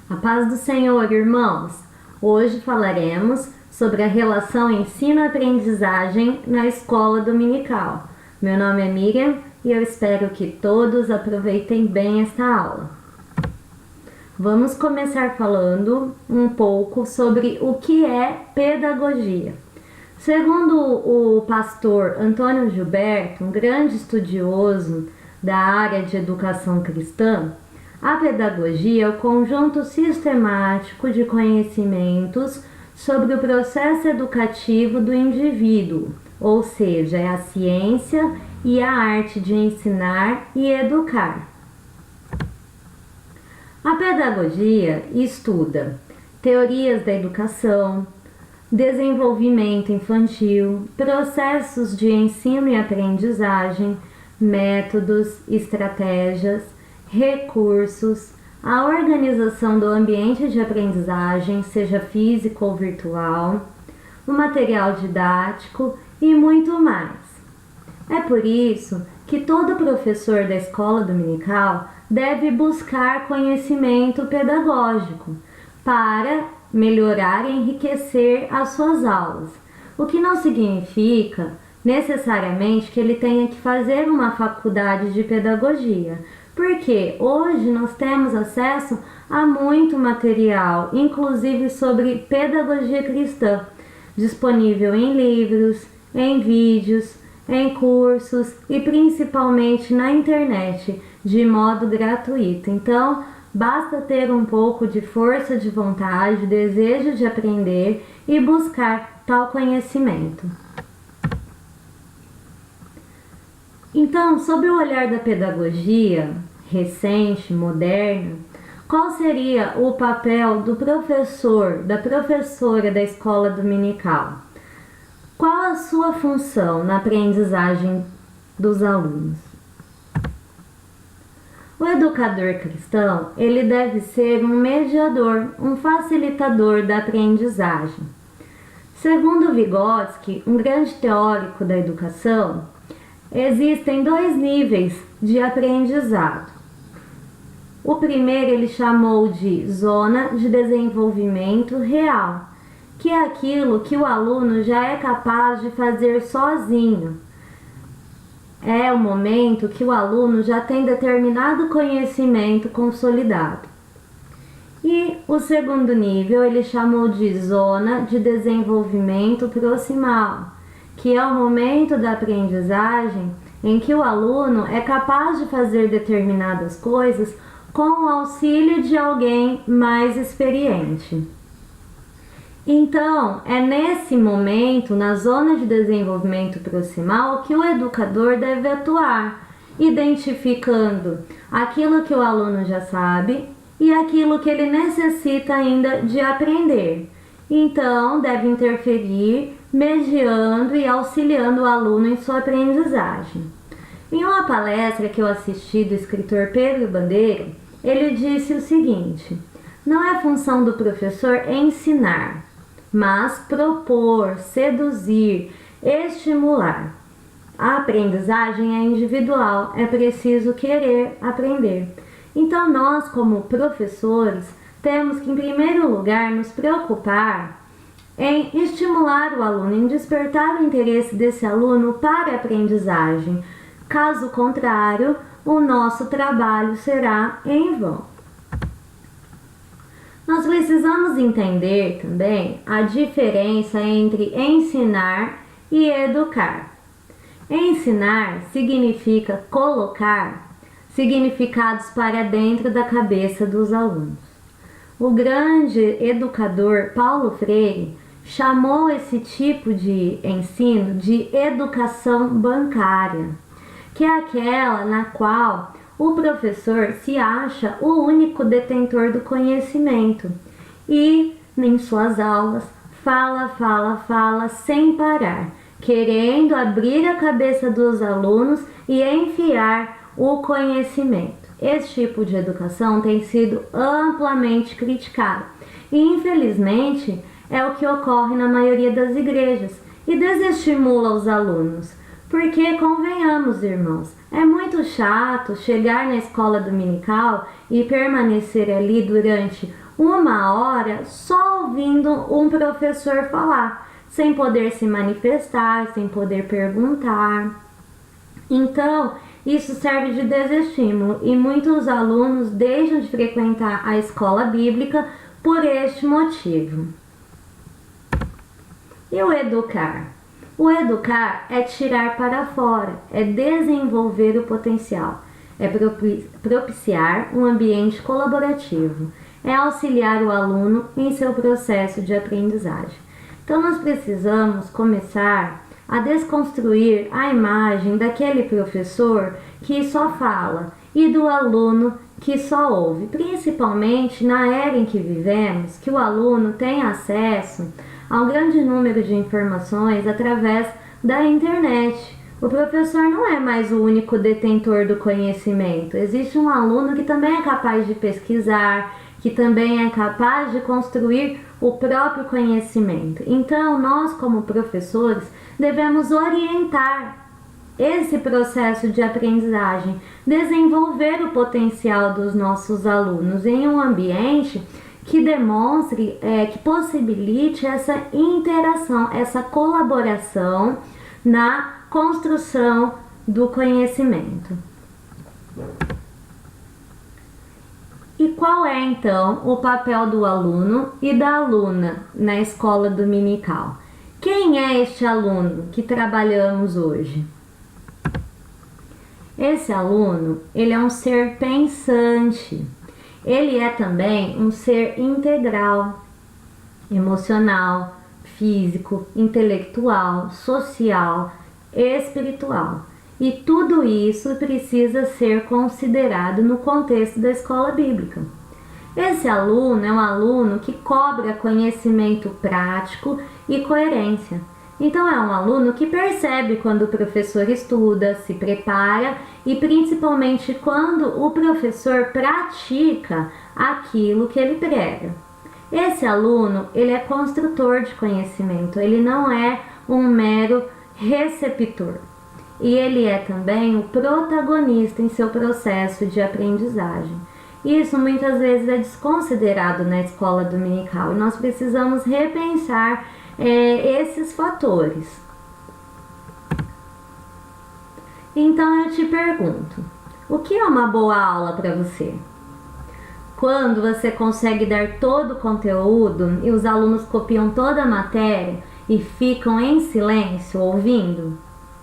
A paz do Senhor, irmãos! Hoje falaremos sobre a relação ensino-aprendizagem na escola dominical. Meu nome é Miriam e eu espero que todos aproveitem bem esta aula. Vamos começar falando um pouco sobre o que é pedagogia. Segundo o pastor Antônio Gilberto, um grande estudioso da área de educação cristã, a pedagogia é o conjunto sistemático de conhecimentos sobre o processo educativo do indivíduo, ou seja, é a ciência e a arte de ensinar e educar. A pedagogia estuda teorias da educação, desenvolvimento infantil, processos de ensino e aprendizagem, métodos, estratégias, recursos, a organização do ambiente de aprendizagem, seja físico ou virtual, o material didático e muito mais. É por isso que todo professor da escola dominical deve buscar conhecimento pedagógico para melhorar e enriquecer as suas aulas, o que não significa necessariamente que ele tenha que fazer uma faculdade de pedagogia, porque hoje nós temos acesso a muito material, inclusive sobre pedagogia cristã, disponível em livros, em vídeos, em cursos e principalmente na internet, de modo gratuito. Então, basta ter um pouco de força de vontade, desejo de aprender e buscar tal conhecimento. Então, sob o olhar da pedagogia recente, moderna, qual seria o papel do professor, da professora da escola dominical? Qual a sua função na aprendizagem dos alunos? O educador cristão, ele deve ser um mediador, um facilitador da aprendizagem. Segundo Vygotsky, um grande teórico da educação, existem dois níveis de aprendizado. O primeiro ele chamou de zona de desenvolvimento real, que é aquilo que o aluno já é capaz de fazer sozinho. É o momento que o aluno já tem determinado conhecimento consolidado. E o segundo nível ele chamou de zona de desenvolvimento proximal, que é o momento da aprendizagem em que o aluno é capaz de fazer determinadas coisas com o auxílio de alguém mais experiente. Então, é nesse momento, na zona de desenvolvimento proximal, que o educador deve atuar, identificando aquilo que o aluno já sabe e aquilo que ele necessita ainda de aprender. Então, deve interferir, mediando e auxiliando o aluno em sua aprendizagem. Em uma palestra que eu assisti do escritor Pedro Bandeira, ele disse o seguinte: não é função do professor ensinar, mas propor, seduzir, estimular. A aprendizagem é individual, é preciso querer aprender. Então nós, como professores, temos que, em primeiro lugar, nos preocupar em estimular o aluno, em despertar o interesse desse aluno para a aprendizagem. Caso contrário, o nosso trabalho será em vão. Nós precisamos entender também a diferença entre ensinar e educar. Ensinar significa colocar significados para dentro da cabeça dos alunos. O grande educador Paulo Freire chamou esse tipo de ensino de educação bancária, que é aquela na qual o professor se acha o único detentor do conhecimento e, em suas aulas, fala sem parar, querendo abrir a cabeça dos alunos e enfiar o conhecimento. Esse tipo de educação tem sido amplamente criticado e, infelizmente, é o que ocorre na maioria das igrejas e desestimula os alunos. Porque, convenhamos, irmãos, é muito chato chegar na escola dominical e permanecer ali durante 1 hora só ouvindo um professor falar, sem poder se manifestar, sem poder perguntar. Então, isso serve de desestímulo e muitos alunos deixam de frequentar a escola bíblica por este motivo. E o educar? O educar é tirar para fora, é desenvolver o potencial, é propiciar um ambiente colaborativo, é auxiliar o aluno em seu processo de aprendizagem. Então, nós precisamos começar a desconstruir a imagem daquele professor que só fala e do aluno que só ouve, principalmente na era em que vivemos, que o aluno tem acesso a um grande número de informações através da internet. O professor não é mais o único detentor do conhecimento. Existe um aluno que também é capaz de pesquisar, que também é capaz de construir o próprio conhecimento. Então, nós, como professores, devemos orientar esse processo de aprendizagem, desenvolver o potencial dos nossos alunos em um ambiente que demonstre, que possibilite essa interação, essa colaboração na construção do conhecimento. E qual é então o papel do aluno e da aluna na escola dominical? Quem é este aluno que trabalhamos hoje? Esse aluno, ele é um ser pensante. Ele é também um ser integral, emocional, físico, intelectual, social, espiritual. E tudo isso precisa ser considerado no contexto da escola bíblica. Esse aluno é um aluno que cobra conhecimento prático e coerência. Então é um aluno que percebe quando o professor estuda, se prepara e principalmente quando o professor pratica aquilo que ele prega. Esse aluno, ele é construtor de conhecimento, ele não é um mero receptor. E ele é também o protagonista em seu processo de aprendizagem. Isso muitas vezes é desconsiderado na escola dominical e nós precisamos repensar esses fatores. Então eu te pergunto, o que é uma boa aula para você? Quando você consegue dar todo o conteúdo e os alunos copiam toda a matéria e ficam em silêncio ouvindo?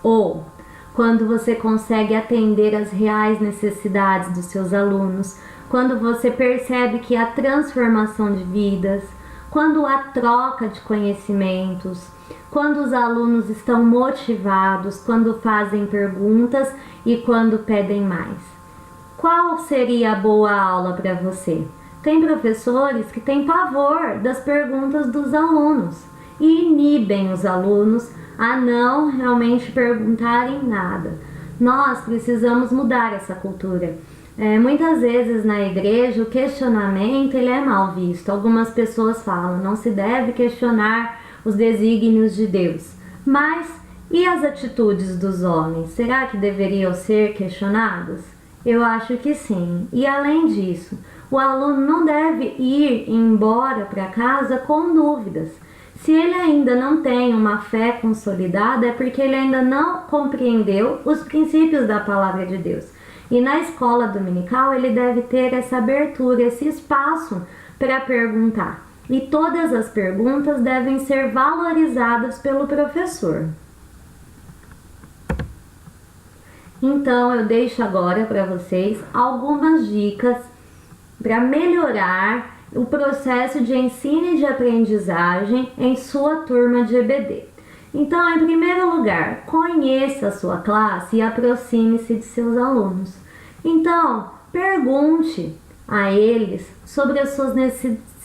Ou quando você consegue atender às reais necessidades dos seus alunos, quando você percebe que há transformação de vidas, quando há troca de conhecimentos, quando os alunos estão motivados, quando fazem perguntas e quando pedem mais. Qual seria a boa aula para você? Tem professores que têm pavor das perguntas dos alunos e inibem os alunos a não realmente perguntarem nada. Nós precisamos mudar essa cultura. Muitas vezes na igreja o questionamento ele é mal visto. Algumas pessoas falam, não se deve questionar os desígnios de Deus. Mas e as atitudes dos homens? Será que deveriam ser questionadas? Eu acho que sim. E além disso, o aluno não deve ir embora para casa com dúvidas. Se ele ainda não tem uma fé consolidada, é porque ele ainda não compreendeu os princípios da palavra de Deus. E na escola dominical ele deve ter essa abertura, esse espaço para perguntar. E todas as perguntas devem ser valorizadas pelo professor. Então eu deixo agora para vocês algumas dicas para melhorar o processo de ensino e de aprendizagem em sua turma de EBD. Então, em primeiro lugar, conheça a sua classe e aproxime-se de seus alunos. Então, pergunte a eles sobre as suas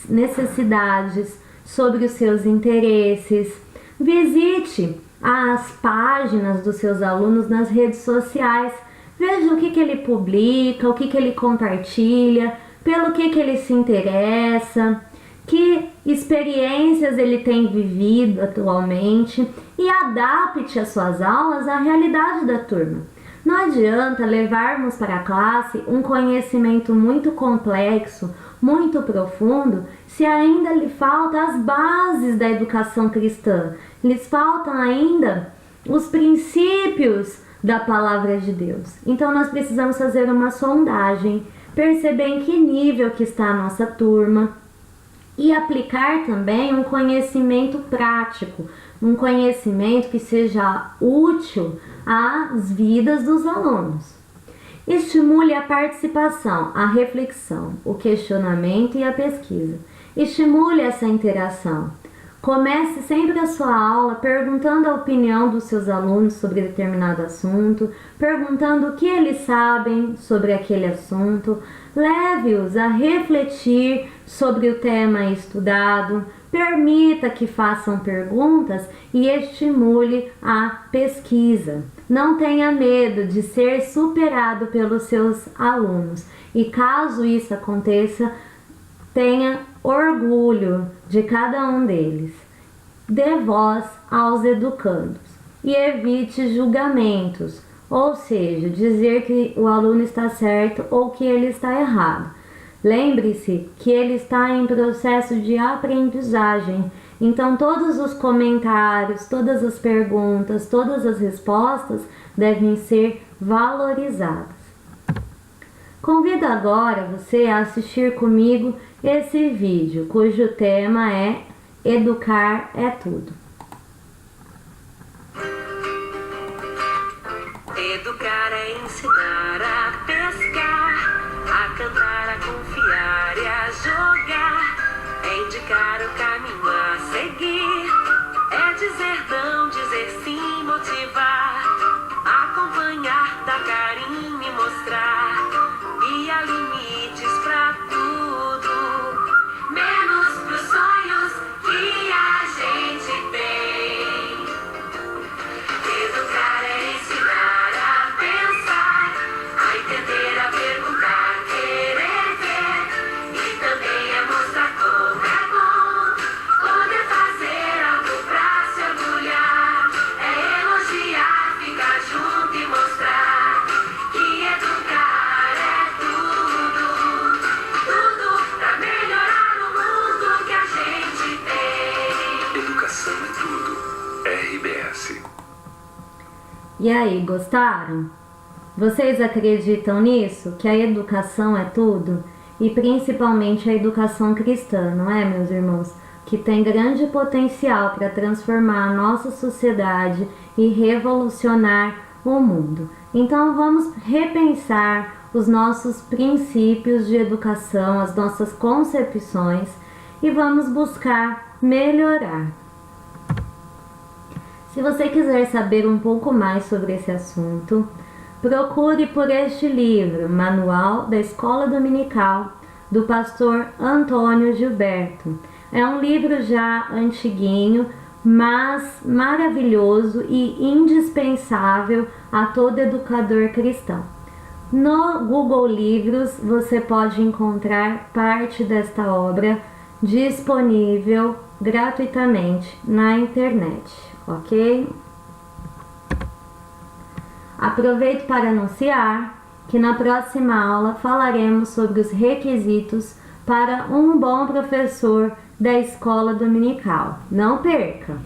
necessidades, sobre os seus interesses. Visite as páginas dos seus alunos nas redes sociais. Veja o que ele publica, o que ele compartilha, pelo que ele se interessa, que experiências ele tem vivido atualmente e adapte as suas aulas à realidade da turma. Não adianta levarmos para a classe um conhecimento muito complexo, muito profundo se ainda lhe faltam as bases da educação cristã, lhes faltam ainda os princípios da palavra de Deus. Então nós precisamos fazer uma sondagem, perceber em que nível que está a nossa turma e aplicar também um conhecimento prático, um conhecimento que seja útil às vidas dos alunos. Estimule a participação, a reflexão, o questionamento e a pesquisa. Estimule essa interação. Comece sempre a sua aula perguntando a opinião dos seus alunos sobre determinado assunto, perguntando o que eles sabem sobre aquele assunto. Leve-os a refletir sobre o tema estudado, permita que façam perguntas e estimule a pesquisa. Não tenha medo de ser superado pelos seus alunos e, caso isso aconteça, tenha orgulho de cada um deles. Dê voz aos educandos e evite julgamentos, ou seja, dizer que o aluno está certo ou que ele está errado. Lembre-se que ele está em processo de aprendizagem, então todos os comentários, todas as perguntas, todas as respostas devem ser valorizadas. Convido agora você a assistir comigo esse vídeo, cujo tema é Educar é Tudo. Educar é ensinar a pescar, a cantar, a confiar e a jogar. É indicar o caminho a seguir, é dizer não, dizer sim, motivar, acompanhar, dar carinho e mostrar. E há limites pra tudo, menos pros sonhos que a gente tem. Educar é ensinar a pensar, a entender, a perguntar, querer ver. E também é mostrar como é bom poder fazer algo pra se orgulhar. É elogiar, ficar junto e mostrar que educar é tudo, tudo pra melhorar o mundo que a gente tem. Educação é tudo. RBS. E aí, gostaram? Vocês acreditam nisso? Que a educação é tudo? E principalmente a educação cristã, não é, meus irmãos? Que tem grande potencial para transformar a nossa sociedade e revolucionar o mundo. Então vamos repensar os nossos princípios de educação, as nossas concepções e vamos buscar melhorar. Se você quiser saber um pouco mais sobre esse assunto, procure por este livro, Manual da Escola Dominical, do pastor Antônio Gilberto. É um livro já antiguinho, mas maravilhoso e indispensável a todo educador cristão. No Google Livros você pode encontrar parte desta obra disponível gratuitamente na internet, ok? Aproveito para anunciar que na próxima aula falaremos sobre os requisitos para um bom professor da escola dominical. Não perca!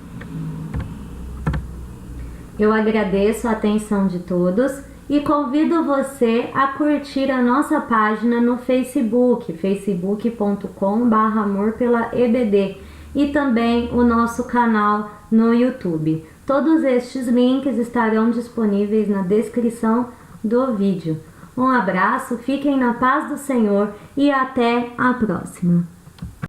Eu agradeço a atenção de todos e convido você a curtir a nossa página no Facebook, facebook.com/amor pela EBD, e também o nosso canal no YouTube. Todos estes links estarão disponíveis na descrição do vídeo. Um abraço, fiquem na paz do Senhor e até a próxima!